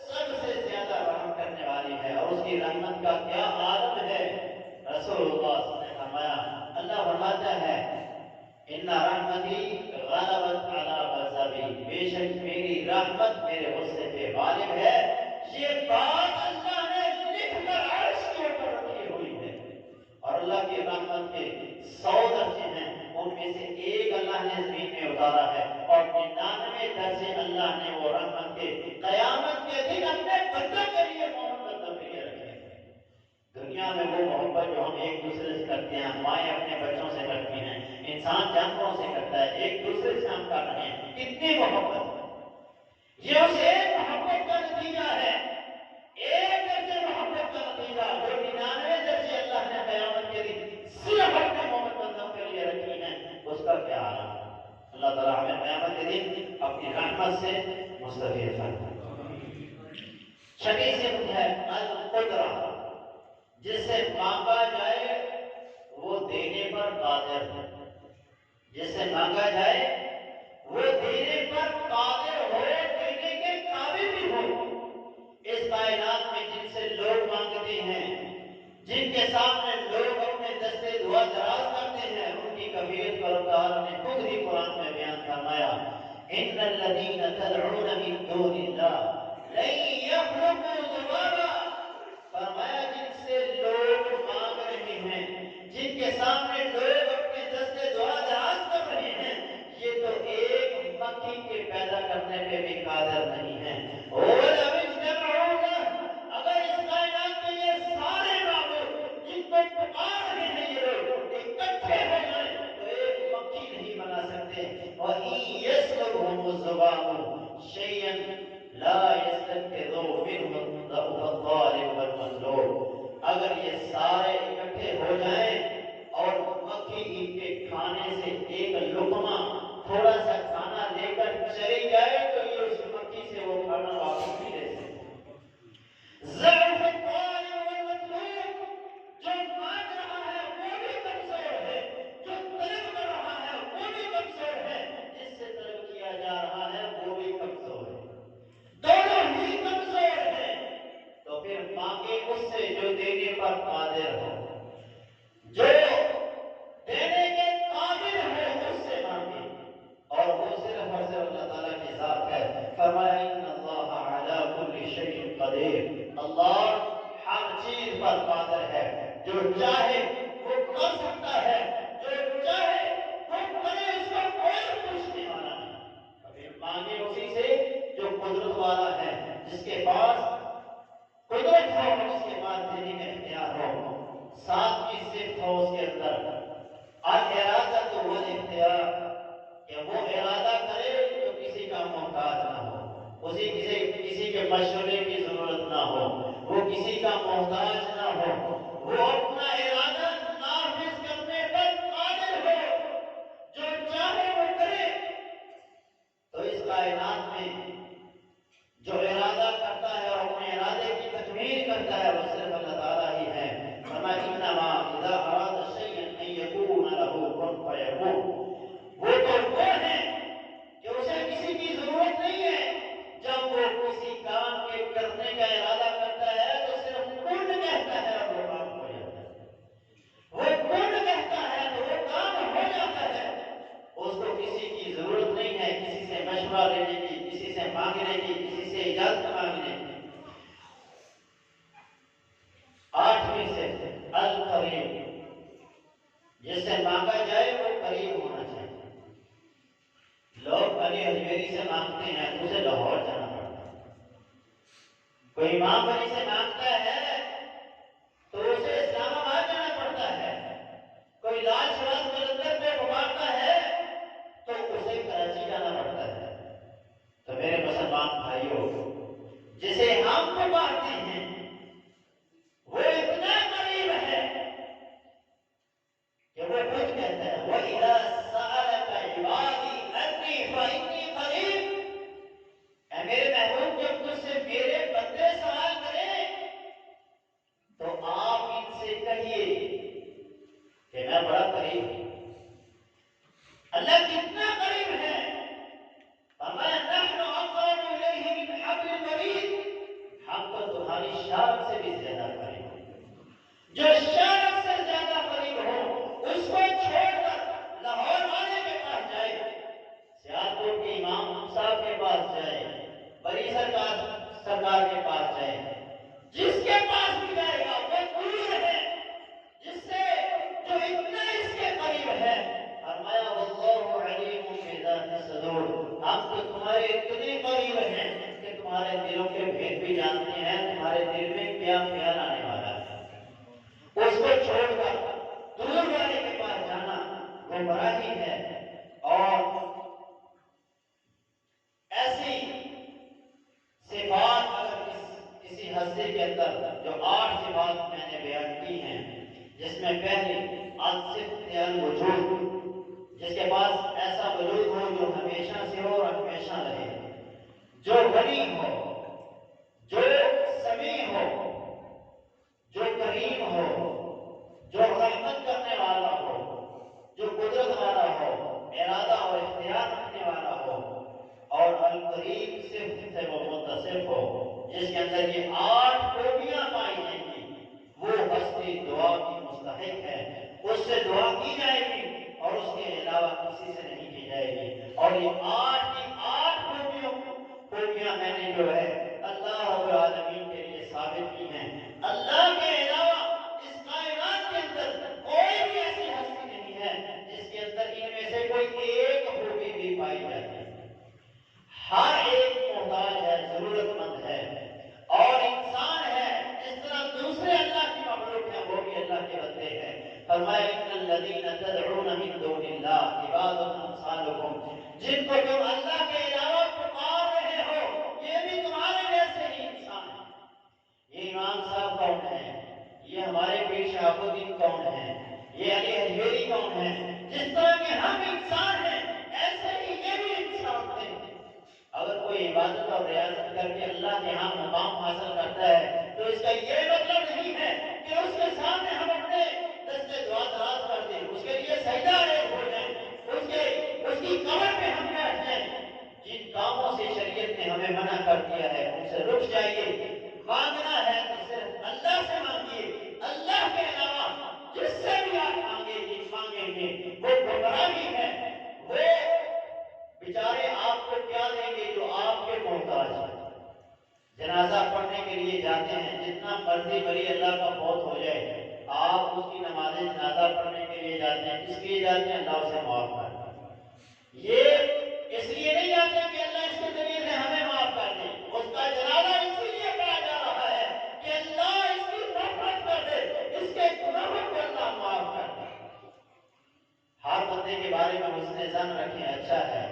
سب سے زیادہ رحم کرنے والی ہے، اور اس کی رحمت کا کیا عالم ہے۔ رسول اللہ صلی اللہ علیہ وسلم نے فرمایا، اللہ فرماتا ہے ان رحمتی غلبت علی غضبی، بے شک میری رحمت میرے غصے پہ غالب ہے۔ یہ بات اللہ نے لکھ کر عرش کے اوپر رکھی ہوئی ہے، اور اللہ کی رحمت کے 100 درجے ہیں، ان میں سے ایک اللہ نے زمین میں اتارا ہے، اور 99 درجے اللہ نے وہ رحمت کے قیامت کے دن اپنے بندوں کے لیے محبت کے لیے رکھے ہیں۔ دنیا میں وہ محبت جو ہم ایک دوسرے سے کرتے ہیں، مائیں اپنے بچوں سے کرتی ہیں، انسان جانوروں سے کرتا ہے، ایک دوسرے سے ہم کر رہے ہیں، کتنی محبت ہے۔ یہ اس ایک محبت کا نتیجہ ہے، ایک درجے محبت کا نتیجہ، جو 99 درجے اللہ نے قیامت کے دن صرف اپنے محبت بندوں کے لیے رکھی ہیں، اس کا کیا عالم ہے۔ اللہ تعالیٰ ہمیں قیامت کے دن اپنی رحمت سے مستفید فرمائے۔ چھٹی صفت ہے القدرہ، جس سے مانگا جائے وہ دینے پر قادر ہے، جس سے مانگا جائے وہ دینے پر قادر ہو، دینے کے قابل بھی ہو۔ اس کائنات میں جن سے لوگ مانگتے ہیں، جن کے سامنے لوگ اپنے دستے دعا دراز کرتے ہیں، ان کی کفیلت پر اللہ تعالیٰ نے خود ہی قرآن میں بیان فرمایا، ان الذین تدعون من دون اللہ لن یخلقوا ذبابا، فرمایا جن سے لوگ مانگ رہے ہیں، جن کے سامنے لوگ اپنے دستے دعا دراز کر رہے ہیں، یہ تو ایک مکھی کے پیدا کرنے پہ بھی قادر نہیں ہے۔ اگر اس کائنات میں یہ سارے معبود جن کو پکار رہے ہیں یہ لوگ اکٹھے ہو جائیں تو ایک مکھی نہیں بنا سکتے۔ وَإِن يَسْلُبْهُمُ الذُّبَابُ شَيْئًا لَا يَسْتَنقِذُوهُ مِنْهُ ضَعْفَ الطَّالِبِ وَالْمَطْلُوبِ، اگر یہ سارے اکٹھے ہو جائیں اور مکھی ان کے کھانے سے ایک لقمہ تھوڑا سا کھانا لے کر چلی جائے تو یہ اس مکھی سے وہ کھانا واپس نہیں لے سکتے۔ ضعف الطالب والمطلوب، جو مانگ رہا ہے وہ بھی کمزور ہے، جو طلب کر رہا ہے وہ بھی کمزور ہے، جس سے طلب کیا جا رہا ہے وہ بھی کمزور ہے، دونوں ہی کمزور ہیں۔ تو پھر مانگے اس سے جو دینے پر قادر ہو، جو دینے کے قابل ہے، اس سے مانگے، اور وہ صرف اور صرف اللہ تعالیٰ کی ذات ہے۔ فرمایا ان اللہ علی کل شیء قدیر، اللہ ہر چیز پر قادر ہے، جو چاہے وہ کر سکتا ہے، جو چاہے وہ کرے، اس کا کوئی پوچھنے والا نہیں۔ ابھی مانگے اسی سے جو قدرت والا ہے، جس کے پاس قدرت ہو، اس کے بعد دینے کا اختیار ہو، ساتھ کی صفت ہو اس کے اندر الارادۃ والاختیار، کہ وہ ارادہ کرے تو کسی کا محتاج نہ ہو، کسی کے مشورے کی ضرورت نہ ہو، وہ کسی کا محتاج نہ ہو، وہ اپنا ارادہ نافذ کرنے پر قادر ہو، جو چاہے وہ کرے۔ تو اس کائنات میں جو ارادہ کرتا ہے اور اپنے ارادے کی تکمیل کرتا ہے وہ صرف اللہ تعالیٰ ہی ہے۔ فرمایا انما اذا اراد شیئا ان یکون له کن فیکون، وہ تو وہ ہے کہ اسے کسی کی ضرورت نہیں ہے، جب وہ کسی کام کے کرنے کا ارادہ کرتا ہے تو صرف کن کہتا ہے اور وہ کام ہو جاتا ہے، وہ کن کہتا ہے تو وہ کام ہو جاتا ہے، اس کو کسی کی ضرورت نہیں ہے کسی سے مشورہ لینے کی، کسی سے مانگنے کی، کسی سے اجازت مانگنے کی۔ 8ویں سے القریب، جس سے مانگا جائے وہ قریب ہونا چاہیے۔ لوگ علی حجویری سے مانگتے ہیں تو اسے لاہور جانا پڑتا ہے، کوئی امام علی سے مانگتا ہے تو اسے اسلام آباد جانا پڑتا ہے، کوئی لال شواز قلندر پہ پکارتا ہے تو اسے کراچی جانا پڑتا ہے۔ تو میرے مسلمان بھائیوں، جسے ہم پکارتے ہیں وہ اتنا قریب ہے خود کہتا ہے وَإِذَا سَأَلَكَ عِبَادِي أَنِّي فَإِنِّي قَرِيبٌ، اے میرے محبوب جب تجھ سے میرے بندے سوال کریں تو آپ ان سے کہیے کہ میں بڑا قریب ہوں۔ اللہ کتنا قریب ہے؟ فرمایا نحن اقرب الیہ من حبل الورید، ہم تو تمہاری شاخ سے بھی زیادہ قریب ہیں۔ جو شاخ سے زیادہ قریب ہو اس کو چھوڑ کر لاہور والے کے پاس جائے، سیالکوٹ کے امام صاحب کے پاس جائے، بڑی سرکار کے پاس جائے، جس کے پاس بھی جائے گا وہ دور ہے جس سے جو اتنا اس کے قریب ہے۔ فرمایا واللہ علیم بذات الصدور، ہم تو تمہارے اتنے قریب ہیں کہ تمہارے دلوں کے بھید بھی جانتے ہیں، تمہارے دل میں کیا خیال آنے والا ہے۔ اس کو چھوڑ کر دور والے کے پاس جانا گمراہی ہے۔ اور ایسی صفات اگر کسی ہستی کے اندر جو 8 صفات میں نے بیان کی ہیں، جس میں پہلی الصفت الوجود، جس کے پاس ایسا وجود ہو جو ہمیشہ سے ہو اور ہمیشہ رہے، جو غنی ہو، جو سمیع ہو، جو کریم ہو، جو رحمت کرنے والا ہو، جو قدرت والا ہو، ارادہ اور اختیار رکھنے والا ہو، اور القریب صفت سے وہ متصف ہو، جس کے اندر یہ 8 خوبیاں پائی جائیں گی، وہ ہستی دعا کی مستحق ہے، اس سے دعا کی جائے گی اور اس کے علاوہ کسی سے نہیں کی جائے گی۔ اور یہ 8 کی 8 خوبیاں میں نے جو ہے اللہ رب العالمین کے لیے ثابت کی ہیں۔ اللہ کے علاوہ اس کائنات کے اندر کوئی بھی ایسی ہستی نہیں ہے جس کے اندر ان میں سے کوئی ایک خوبی بھی پائی جاتی ہے۔ ہر ایک محتاج ہے، ضرورت مند ہے اور انسان ہے، جس طرح دوسرے اللہ کی مخلوق ہیں وہ بھی اللہ کے بندے ہیں۔ فرمایا ان الذین تدعون من دون اللہ عباد امثالکم، جن کو تم اللہ کے علاوہ پکار رہے ہو یہ بھی تمہارے جیسے ہی انسان ہیں۔ یہ امام صاحب کون ہیں؟ یہ ہمارے پیر شہاب الدین کون ہیں؟ یہ علی حجویری کون ہیں؟ جس طرح کہ ہم انسان ہیں ایسے ہی یہ بھی انسان تھے۔ اگر کوئی عبادت اور ریاضت کر کے اللہ کے ہاں مقام حاصل کرتا ہے تو اس کا یہ مطلب نہیں ہے کہ اس کے سامنے ہم اپنے دستے دعا دراز کر دیں، اس کے لیے سجدہ ریز ہو جائیں، اس کی قبر پہ ہم بیٹھ جائیں۔ جن کاموں سے شریعت نے ہمیں منع کر دیا ہے ان سے رک جائیے۔ مانگنا ہے تو صرف اللہ سے مانگیے، اللہ کے علاوہ جس سے بھی آپ مانگیں گے وہ گمراہی ہے۔ وہ بیچارے آپ کو کیا دیں گے جو آپ کے محتاج ہیں۔ جنازہ پڑھنے کے لیے جاتے ہیں، جتنا مرضی ولی اللہ کا فوت ہو جائے آپ اس کی نماز جنازہ پڑھنے کے لیے جاتے ہیں، کس لیے جاتے ہیں؟ اللہ اسے معاف کر دے۔ یہ اس لیے نہیں جاتے کہ اللہ اس کے ذریعے سے ہمیں معاف کر دے، اس کا جنازہ اسی لیے پڑھا جا رہا ہے کہ اللہ اس کی مغفرت کر دے، اس کے گناہوں کو اللہ معاف کر دے۔ ہر بندے کے بارے میں حسن ظن رکھیں، اچھا ہے،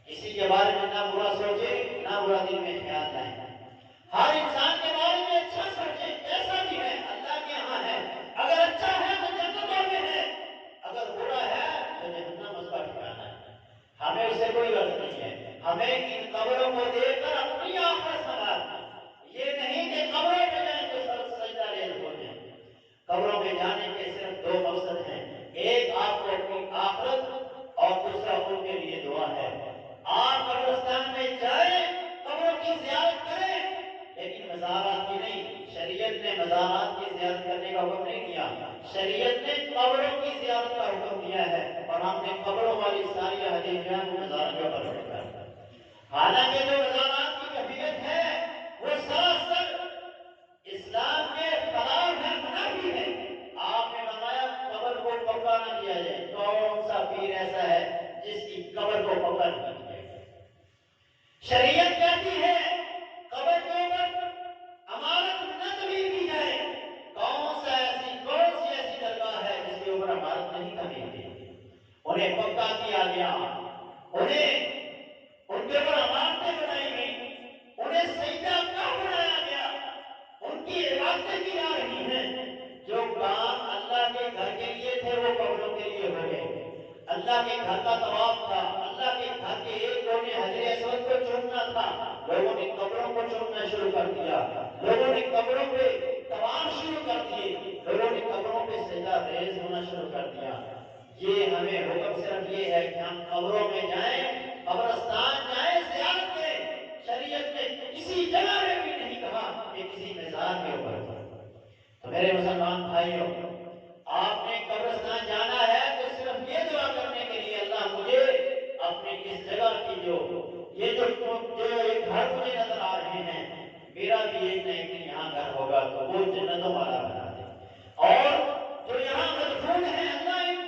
کسی کے بارے میں نہ برا سوچیں، نہ برا دل میں خیال لائیں۔ ہر انسان کے بارے میں اچھا سوچیں، ایسا بھی ہے اللہ کے ہاں ہے، اگر اچھا ہے تو جنتوں میں ہے، اگر برا ہے تو جہنم اس کا ٹھکانہ ہے۔ ہمیں اس سے کوئی غرض نہیں ہے، ہمیں ان قبروں کو دیکھ کر اپنی آخرت سنوارنا، یہ نہیں کہ قبروں پہ جائیں تو سجدہ ریز ہو جائیں۔ قبروں پہ جانے کے صرف 2 مقصد ہیں، ایک آپ کو اپنی آخرت اور دوسرا ان کے لیے دعا ہے۔ آپ قبرستان میں جائیں، قبروں کی زیارت کریں، لیکن مزارات کی نہیں۔ شریعت نے مزارات کی زیارت کرنے کا حکم نہیں دیا، شریعت نے قبروں کی زیارت کا حکم دیا ہے، اور ہم نے قبروں والی ساری حدیث جو ہے وہ مزار کے اوپر رکھا ہے۔ حالانکہ جو مزارات کی کیفیت ہے وہ سراسر اسلام کے خلاف ہے، منافی ہے۔ آپ نے فرمایا قبر کو پکا نہ کیا جائے، کون سا پیر ایسا ہے جس کی قبر کو پکا نہیں کیا جائے؟ شریعت کہتی ہے قبر کے اوپر عمارت نہ تعمیر کی جائے، کون سی ایسی درگاہ ہے جس کے اوپر عمارت نہیں تعمیر کی؟ انہیں پکا کیا گیا، انہیں ان کے اوپر عمارتیں بنائی گئی، انہیں سجدہ گاہ بنایا گیا، ان کی عبادتیں کی جا رہی ہیں۔ جو کام اللہ کے گھر کے لیے تھے وہ قبروں کے لیے اللہ کے گھر کا طواف تھا، اللہ کے گھر کے ایک کونے حجر اسود کو چومنا تھا، لوگوں نے قبروں کو چومنا شروع کر دیا، لوگوں نے قبروں پہ طواف شروع کر دیے، لوگوں نے قبروں پہ سجدہ ریز ہونا شروع کر دیا۔ یہ ہمیں حکم صرف یہ ہے کہ ہم قبروں میں جائیں، قبرستان جائیں، زیارت کریں۔ شریعت نے کسی جگہ میں بھی نہیں کہا کہ کسی مزار کے اوپر جائیں۔ تو میرے مسلمان بھائیوں، آپ نے قبرستان جانا ہے تو صرف یہ دعا کرنے کے لیے اللہ مجھے اپنی اس جگہ کی جو ایک گھر مجھے نظر آ رہے ہیں، میرا بھی ایک نہ ایک دن یہاں گھر ہوگا تو وہ جنتوں والا بنا دے۔ اور جو یہاں مدفون ہیں، اللہ ان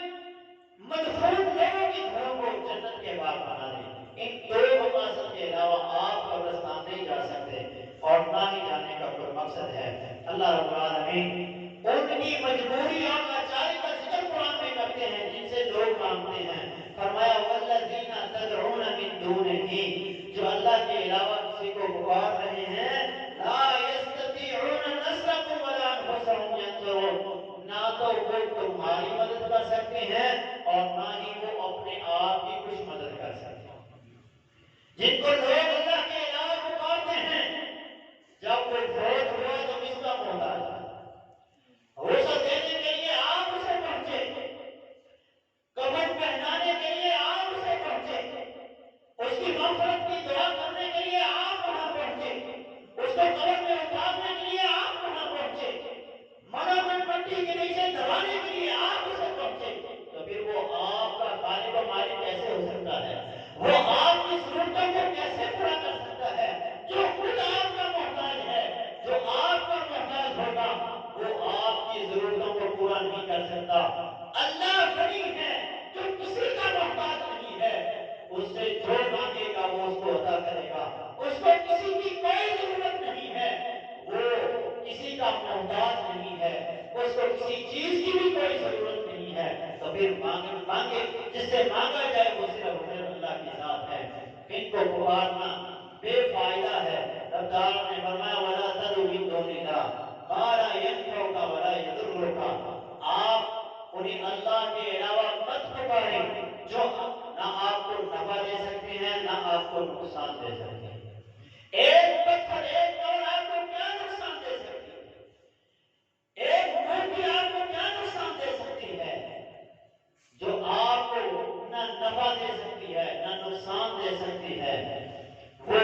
مدفون لوگوں کے گھروں کو جنت کے باغ بنا دے۔ ان دو مقاصد کے علاوہ آپ قبرستان نہیں جا سکتے اور نہ ہی جانے کا کوئی مقصد ہے۔ اللہ رب العالمین ان کی مجبوری اور لاچاری کا ذکر قرآن میں کرتے ہیں جن سے لوگ مانگتے ہیں۔ فرمایا والذین تدعون من دونہ، جو اللہ کے علاوہ کسی کو پکار رہے ہیں، لا یستطیعون نصرکم ولا انفسهم ینصرون، نہ تو وہ تمہاری مدد کر سکتے ہیں اور نہ ہی وہ اپنے آپ کی کچھ مدد کر سکتے ہیں۔ جن کو لوگ اللہ کے علاوہ پکارتے ہیں، جب وہ فوت ہوا تو کس کا محتاج ہے؟ غسل دینے کے لیے آپ اسے پہنچے، کفن پہنانے کے لیے آپ اسے پہنچے، اس کی مغفرت کی دعا کرنے کے لیے آپ وہاں پہنچے، اس کو قبر میں اتارنے کے لیے آپ وہاں پہنچے، منامن پٹی کے نیچے دبانے کے لیے آپ اسے پہنچے، تو پھر وہ آپ کا خالق و مالک کیسے ہو سکتا ہے؟ وہ آپ کی ضرورتوں کو کیسے پورا کر سکتا ہے؟ جو خود آپ کا محتاج ہے، جو آپ کا محتاج ہوگا، وہ آپ کی ضرورتوں کو پورا نہیں کر سکتا۔ اللہ غنی ہے جو کسی کا محتاج نہیں ہے، اس سے جو مانگے گا وہ اس کو عطا کرے گا، اس کو کسی کی کوئی ضرورت نہیں ہے، وہ کسی کا محتاج نہیں ہے، اس کو کسی چیز کی بھی کوئی ضرورت نہیں ہے۔ تو پھر مانگے جس سے مانگا جائے وہ صرف اللہ کی ذات ہے، ان کو پکارنا بے فائدہ ہے۔ رب تعالیٰ نے فرمایا وَلَا تَدْعُ مِن دُونِ اللَّهِ مَا لَا يَنفَعُكَ وَلَا يَضُرُّكَ، آپ انہیں اللہ کے علاوہ مت پکاریں جو نہ آپ کو نفع دے سکتے ہیں نہ آپ کو نقصان دے سکتے ہیں۔ ایک پتھر، ایک قبر آپ کو کیا نقصان دے سکتی ہے؟ ایک مورتی آپ کو کیا نقصان دے سکتی ہے؟ جو آپ کو نہ نفع دے سکتی ہے نہ نقصان دے سکتی ہے، وہ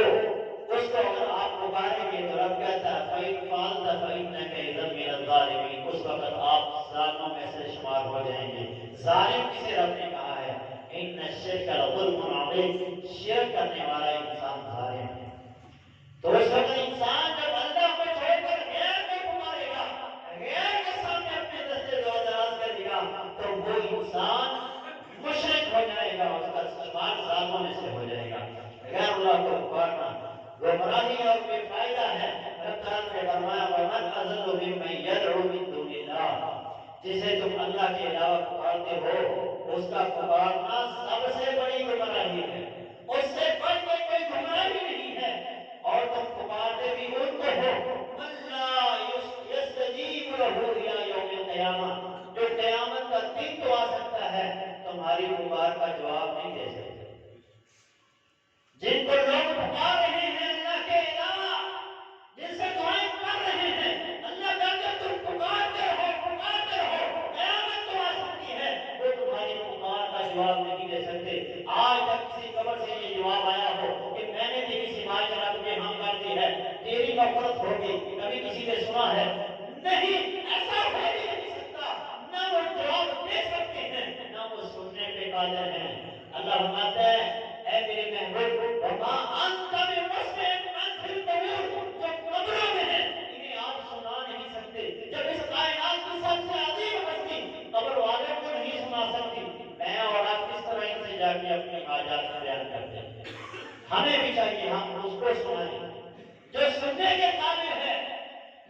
اس کو اگر آپ پکاریں گے تو رب کہتا ہے فَإِنْ فَعَلْتَ فَإِنَّكَ إِذًا مِنَ الظَّالِمِينَ، اس وقت آپ ظالموں میں سے شمار ہو جائیں گے۔ ظالم کسے رب نے کہا ہے؟ إِنَّ الشِّرْكَ لَظُلْمٌ عَظِيمٌ، شرک کرنے والا انسان ظالم ہے۔ تو اس وقت انسان جب اللہ کو چھوڑ کر غیر کو پکارے گا، غیر کے سامنے اپنے دستے دو دراز کرے گا، تو وہ انسان مشرک ہو جائے گا، اس کا شمار ظالموں میں سے ہو جائے گا۔ غیر اللہ کو پکارنا گمراہی اور بے فائدہ ہے۔ رب تعالیٰ نے فرمایا وَمَنْ أَضَلُّ مِمَّن يَدْعُو مِن دُونِ اللَّهِ، جسے تم اللہ کے علاوہ پکارتے ہو اس کا پکارنا سب سے بڑی گمراہی ہے، اس سے بڑھ کے کوئی گمراہی نہیں ہے۔ اور تم پکارتے بھی ان کو ہو مَن لَا يَسْتَجِيبُ لَهُ إِلَىٰ يَوْمِ الْقِيَامَةِ، جو قیامت کا دن تو آ سکتا ہے تمہاری پکار کا جواب نہیں دے سکتے۔ جن کو لوگ پکار رہے ہیں اللہ کے علاوہ، جن سے دعائیں کر رہے ہیں، اللہ کہتے ہیں تم پکارتے رہو، قیامت تو آ سکتی ہے، وہ تمہاری پکار کا جواب نہیں دے سکتے۔ آج تک کسی قبر سے یہ جواب آیا ہو کہ میں نے تیری سماعت جگہ تمہیں ہم کر دی ہے، تیری مغفرت ہوگی، کبھی کسی نے سنا ہے؟ نہیں، ایسا ہو بھی نہیں سکتا۔ نہ وہ جواب دے سکتے ہیں نہ وہ سننے پہ قادر ہیں۔ اللہ فرماتا ہے اے میرے محبوب وما انت بمسمع من فی القبور، جو قبروں میں ہیں انہیں آپ سنا نہیں سکتے۔ جب اس کائنات کی سب سے عظیم ہستی قبر والوں کو نہیں سنا سکتی، میں اور آپ کس طرح ان سے جا کے اپنی حاجات کو بیان کرتے ہیں؟ ہمیں بھی چاہیے ہم اس کو سنائیں جو سننے کے قابل ہے،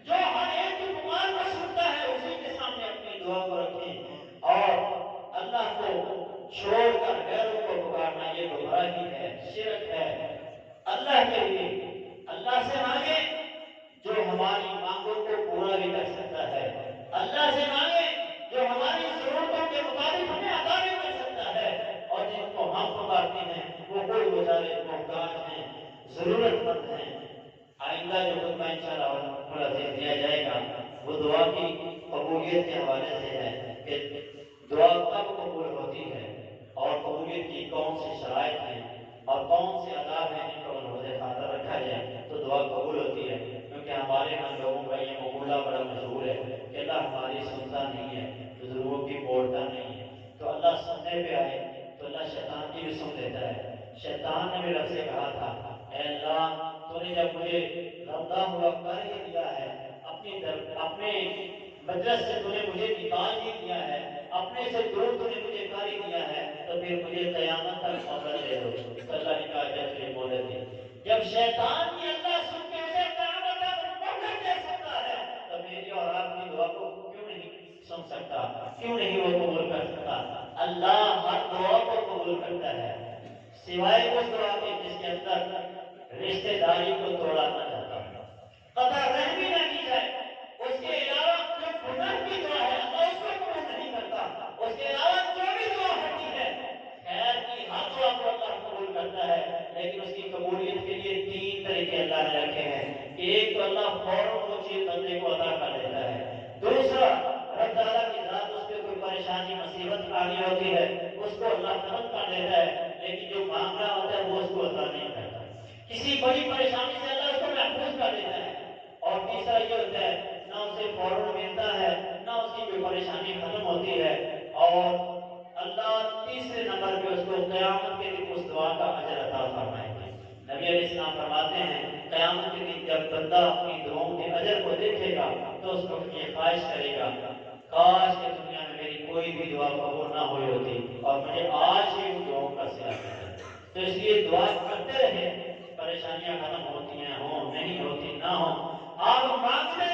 جو ہر ایک کی پکار کو سنتا ہے، اسی کے سامنے اپنی دعا کو رکھیں۔ اور اللہ کو چھوڑ کر غیروں کو پکارنا یہ گمراہی ہے، شرک ہے۔ اللہ کے لیے اللہ سے مانگے جو ہماری مانگوں کو پورا بھی کر سکتا ہے، اللہ سے مانگے جو ہماری ضرورتوں کے مطابق ہمیں عطا بھی کر سکتا ہے، سے ہے کہ دعا کب قبول ہوتی ہے اور قبولیت کی کون سی شرائط ہیں اور کون سے آداب ہیں جن کو ملحوظ خاطر رکھا جائے تو دعا قبول ہوتی ہے. کیونکہ ہمارے ہاں لوگوں کا یہ مقولہ بڑا مشہور ہے کہ اللہ ہماری سنتا نہیں ہے، بزرگوں کی بولتا نہیں ہے. تو اللہ سننے پہ آئے تو اللہ شیطان کی بھی سن لیتا ہے. شیطان نے بھی رب سے کہا تھا اے اللہ تو نے جب مجھے رضا ہوا کر ہی دیا ہے، اپنے مجلس سے تو نے مجھے نکال ہی دیا ہے، اپنے سے دور تو نے مجھے کر ہی دیا ہے، تو پھر مجھے قیامت تک مہلت دے دو. تو اللہ نے کہا جب تجھے مہلت دی. جب شیطان کی اللہ سن کے اسے قیامت تک مہلت دے سکتا ہے تو میری اور آپ کی دعا کو کیوں نہیں سن سکتا، کیوں نہیں وہ قبول کر سکتا؟ اللہ ہر دعا کو قبول کرتا ہے سوائے اس دعا کے جس کے اندر رشتے داری کو توڑا نہ جاتا، قطع رحمی نہ کی جائے. اس کے علاوہ جو گناہ کی دعا ہے اللہ اس کو قبول نہیں کرتا. اس کے علاوہ جو بھی دعا ہوتی ہے خیر کی ہر دعا کو اللہ قبول کرتا ہے، لیکن اس کی قبولیت کے لیے 3 طریقے اللہ نے رکھے ہیں. کہ ایک تو اللہ فوراً وہ چیز بندے کو عطا کر دیتا ہے. دوسرا رب تعالیٰ کی ذات اس پہ کوئی پریشانی مصیبت آنی ہوتی ہے اس کو اللہ ختم کر دیتا ہے، لیکن جو مانگ رہا ہوتا ہے وہ اس کو عطا نہیں کرتا. کسی بڑی پریشانی سے اللہ اس کو محفوظ کر دیتا ہے. اور تیسرا یہ ہوتا ہے نہ اسے فوراً ملتا ہے نہ اس کی کوئی پریشانی ختم ہوتی ہے، اور اللہ تیسرے نمبر پہ اس کو قیامت کے دن اس دعا کا اجر عطا فرمائے گا. نبی علیہ السلام فرماتے ہیں قیامت کے دن جب بندہ اپنی دعاؤں کے اجر کو دیکھے گا تو اس کو یہ خواہش کرے گا کاش کہ دنیا میں میری کوئی بھی دعا قبول نہ ہوئی ہوتی اور مجھے آج ہی ان دعاؤں کا صلہ ملتا. تو اس لیے دعا کرتے رہیں، پریشانیاں ختم ہوتی ہیں ہوں نہیں ہوتی نہ ہوں، آپ مانگتے